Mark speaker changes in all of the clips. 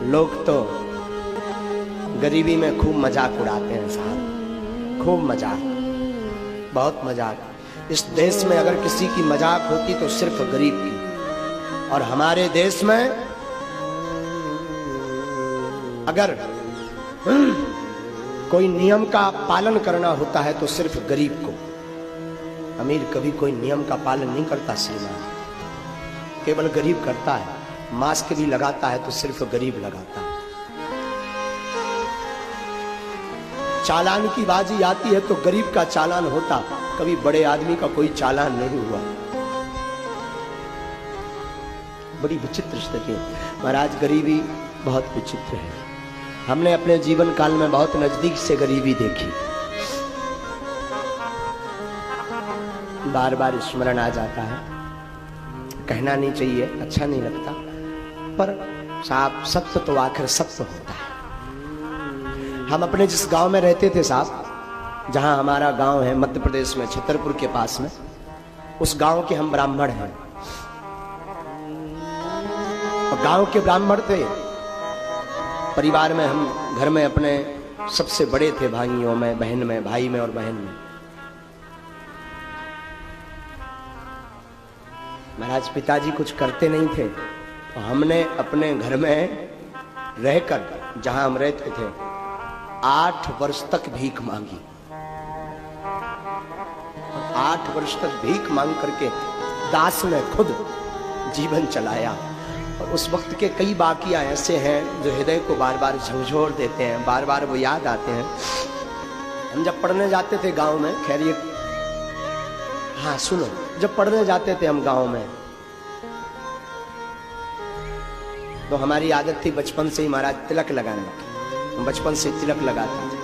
Speaker 1: लोग तो गरीबी में खूब मजाक उड़ाते हैं साहब, खूब मजाक, बहुत मजाक। इस देश में अगर किसी की मजाक होती तो सिर्फ गरीब की, और हमारे देश में अगर कोई नियम का पालन करना होता है तो सिर्फ गरीब को। अमीर कभी कोई नियम का पालन नहीं करता श्रीमान, केवल गरीब करता है। मास्क भी लगाता है तो सिर्फ गरीब लगाता है। चालान की बाजी आती है तो गरीब का चालान होता, कभी बड़े आदमी का कोई चालान नहीं हुआ। बड़ी विचित्र स्थिति है महाराज, गरीबी बहुत विचित्र है। हमने अपने जीवन काल में बहुत नजदीक से गरीबी देखी, बार बार स्मरण आ जाता है। कहना नहीं चाहिए, अच्छा नहीं लगता, पर साहब सत्य तो आखिर सत्य होता है। हम अपने जिस गांव में रहते थे साहब, जहां हमारा गांव है मध्य प्रदेश में छतरपुर के पास में, उस गांव के हम ब्राह्मण हैं। और गांव के ब्राह्मण थे, परिवार में हम घर में अपने सबसे बड़े थे, भाइयों में, बहन में, भाई में और बहन में। महाराज पिताजी कुछ करते नहीं थे, तो हमने अपने घर में रहकर, जहां हम रहते थे, 8 वर्ष तक भीख मांगी। 8 वर्ष तक भीख मांग करके दास ने खुद जीवन चलाया। और उस वक्त के कई वाकया ऐसे हैं जो हृदय को बार बार झंझोर देते हैं, बार बार वो याद आते हैं। हम जब पढ़ने जाते थे गांव में, खैर ये, हाँ सुनो, जब पढ़ने जाते थे हम गांव में, तो हमारी आदत थी बचपन से ही महाराज तिलक लगाने की। हम बचपन से तिलक लगाते थे।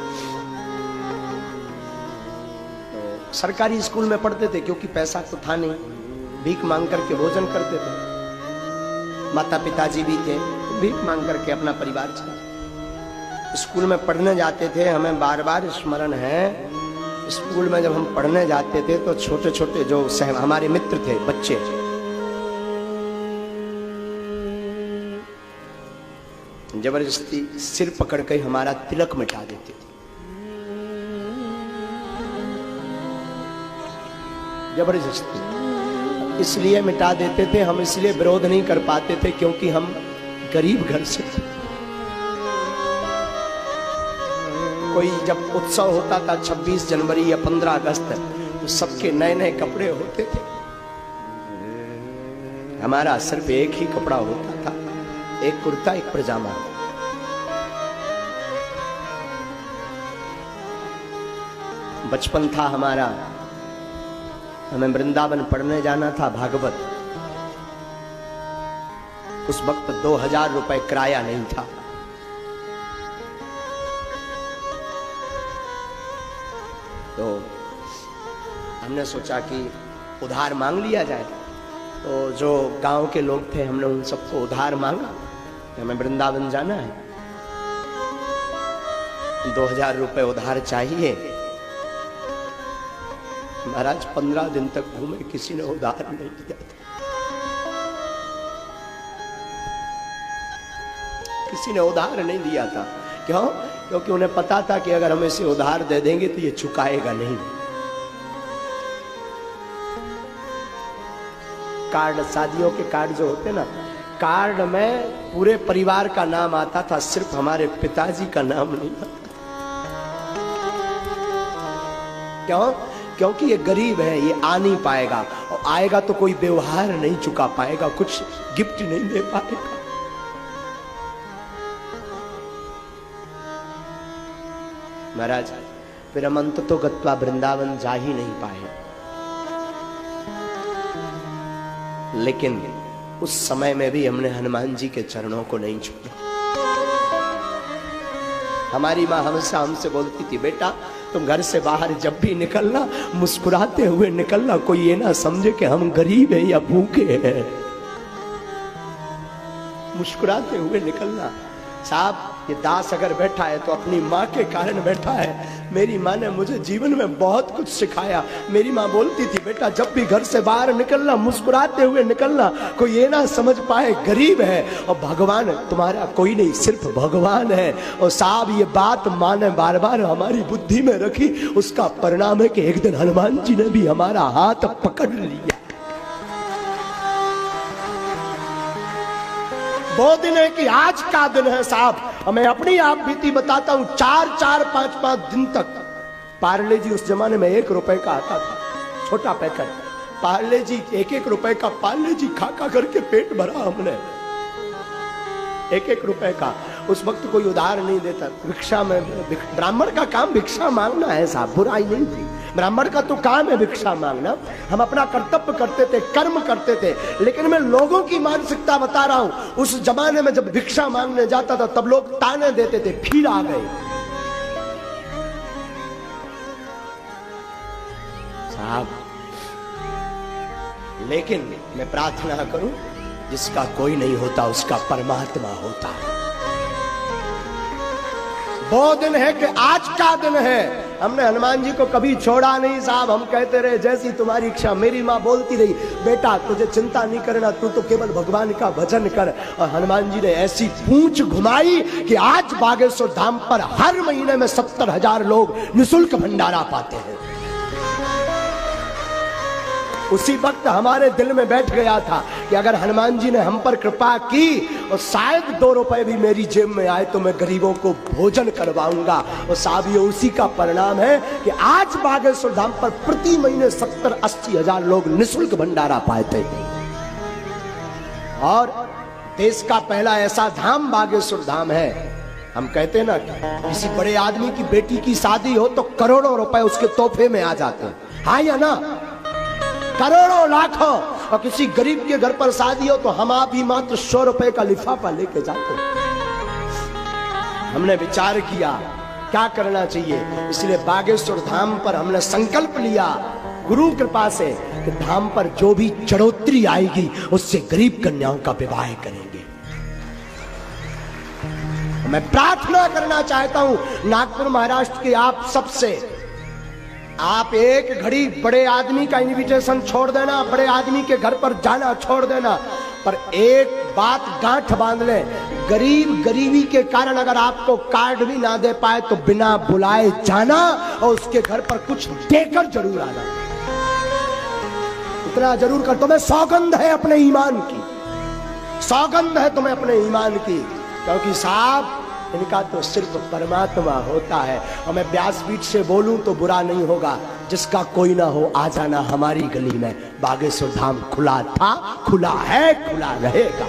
Speaker 1: तो सरकारी स्कूल में पढ़ते थे, क्योंकि पैसा तो था नहीं, भीख मांग करके भोजन करते थे। माता पिताजी भी थे, तो भीख मांग करके अपना परिवार चला। स्कूल में पढ़ने जाते थे, हमें बार बार स्मरण है, स्कूल में जब हम पढ़ने जाते थे तो छोटे छोटे जो हमारे मित्र थे, बच्चे, जबरदस्ती सिर पकड़ के हमारा तिलक मिटा देते थे। जबरदस्ती इसलिए मिटा देते थे, हम इसलिए विरोध नहीं कर पाते थे क्योंकि हम गरीब घर से थे। कोई जब उत्सव होता था 26 जनवरी या 15 अगस्त, तो सबके नए नए कपड़े होते थे। हमारा सिर्फ एक ही कपड़ा होता था, एक कुर्ता, एक पजामा। बचपन था हमारा, हमें वृंदावन पढ़ने जाना था, भागवत। उस वक्त 2000 रुपए किराया नहीं था। तो हमने सोचा कि उधार मांग लिया जाए। तो जो गांव के लोग थे, हमने उन सबको उधार मांगा, हमें वृंदावन जाना है, 2000 रुपए उधार चाहिए। महाराज 15 दिन तक घूमे, किसी ने उधार नहीं दिया था, किसी ने उधार नहीं दिया था। क्यों? क्योंकि उन्हें पता था कि अगर हम इसे उधार दे देंगे तो ये चुकाएगा नहीं। कार्ड, शादियों के कार्ड जो होते ना, कार्ड में पूरे परिवार का नाम आता था, सिर्फ हमारे पिताजी का नाम नहीं आता। क्यों? क्योंकि ये गरीब है, ये आ नहीं पाएगा, और आएगा तो कोई व्यवहार नहीं चुका पाएगा, कुछ गिफ्ट नहीं दे पाएगा। महाराज फिर हम अंत तो गत्वा वृंदावन जा ही नहीं पाए। लेकिन उस समय में भी हमने हनुमान जी के चरणों को नहीं छुआ। हमारी माँ हमेशा हमसे बोलती थी, बेटा तुम घर से बाहर जब भी निकलना, मुस्कुराते हुए निकलना, कोई ये ना समझे कि हम गरीब हैं या भूखे हैं। मुस्कुराते हुए निकलना। साहब ये दास अगर बैठा है तो अपनी माँ के कारण बैठा है। मेरी माँ ने मुझे जीवन में बहुत कुछ सिखाया। मेरी माँ बोलती थी, बेटा जब भी घर से बाहर निकलना मुस्कुराते हुए निकलना, कोई ये ना समझ पाए गरीब है और भगवान तुम्हारा कोई नहीं, सिर्फ भगवान है। और साहब ये बात माँ ने बार बार हमारी बुद्धि में रखी, उसका परिणाम है कि एक दिन हनुमान जी ने भी हमारा हाथ पकड़ लिया। वो दिन है कि आज का दिन है साहब। मैं अपनी आप बीती बताता हूं, 4-4, 5-5 दिन तक पार्ले जी, उस जमाने में 1 रुपए का आता था, छोटा पैकेट पार्ले जी, 1-1 रुपए का पार्ले जी खा खा करके पेट भरा हमने, 1-1 रुपए का। उस वक्त कोई उधार नहीं देता, भिक्षा में, ब्राह्मण का काम भिक्षा मांगना है साहब, बुराई नहीं थी, ब्राह्मण का तो काम है भिक्षा मांगना। हम अपना कर्तव्य करते थे, कर्म करते थे, लेकिन मैं लोगों की मानसिकता बता रहा हूं। उस जमाने में जब भिक्षा मांगने जाता था तब लोग ताने देते थे, फिर आ गए साहब। लेकिन मैं प्रार्थना करूं, जिसका कोई नहीं होता उसका परमात्मा होता है। वो दिन है कि आज का दिन है। हमने हनुमान जी को कभी छोड़ा नहीं साहब, हम कहते रहे जैसी तुम्हारी इच्छा। मेरी माँ बोलती रही, बेटा तुझे चिंता नहीं करना, तू तो केवल भगवान का भजन कर। और हनुमान जी ने ऐसी पूंछ घुमाई कि आज बागेश्वर धाम पर हर महीने में 70,000 लोग निःशुल्क भंडारा पाते हैं। उसी वक्त हमारे दिल में बैठ गया था कि अगर हनुमान जी ने हम पर कृपा की और शायद 2 रुपए भी मेरी जेब में आए तो मैं गरीबों को भोजन करवाऊंगा। और साहब ये उसी का परिणाम है कि आज बागेश्वर धाम पर प्रति महीने 70-80 हजार लोग निःशुल्क भंडारा पाते हैं। और देश का पहला ऐसा धाम बागेश्वर धाम है। हम कहते हैं ना, किसी बड़े आदमी की बेटी की शादी हो तो करोड़ों रुपए उसके तोहफे में आ जाते हैं, हाँ या ना, करोड़ों लाखों। और किसी गरीब के घर पर शादी हो तो हम आप ही मात्र 100 रुपए का लिफाफा लेके जाते हैं। हमने विचार किया क्या करना चाहिए, इसलिए बागेश्वर धाम पर हमने संकल्प लिया गुरु कृपा से कि धाम पर जो भी चढ़ोतरी आएगी उससे गरीब कन्याओं का विवाह करेंगे। मैं प्रार्थना करना चाहता हूं नागपुर महाराष्ट्र के आप सबसे, आप एक घड़ी बड़े आदमी का इनविटेशन छोड़ देना, बड़े आदमी के घर पर जाना छोड़ देना, पर एक बात गांठ बांध ले, गरीब गरीबी के कारण अगर आपको कार्ड भी ना दे पाए तो बिना बुलाए जाना और उसके घर पर कुछ देकर जरूर आना। इतना जरूर कर, तुम्हें सौगंध है अपने ईमान की, सौगंध है तुम्हें अपने ईमान की, क्योंकि साहब इनका तो सिर्फ परमात्मा होता है। और मैं व्यासपीठ से बोलूं तो बुरा नहीं होगा, जिसका कोई ना हो आ जाना हमारी गली में। बागेश्वर धाम खुला था, खुला है, खुला रहेगा।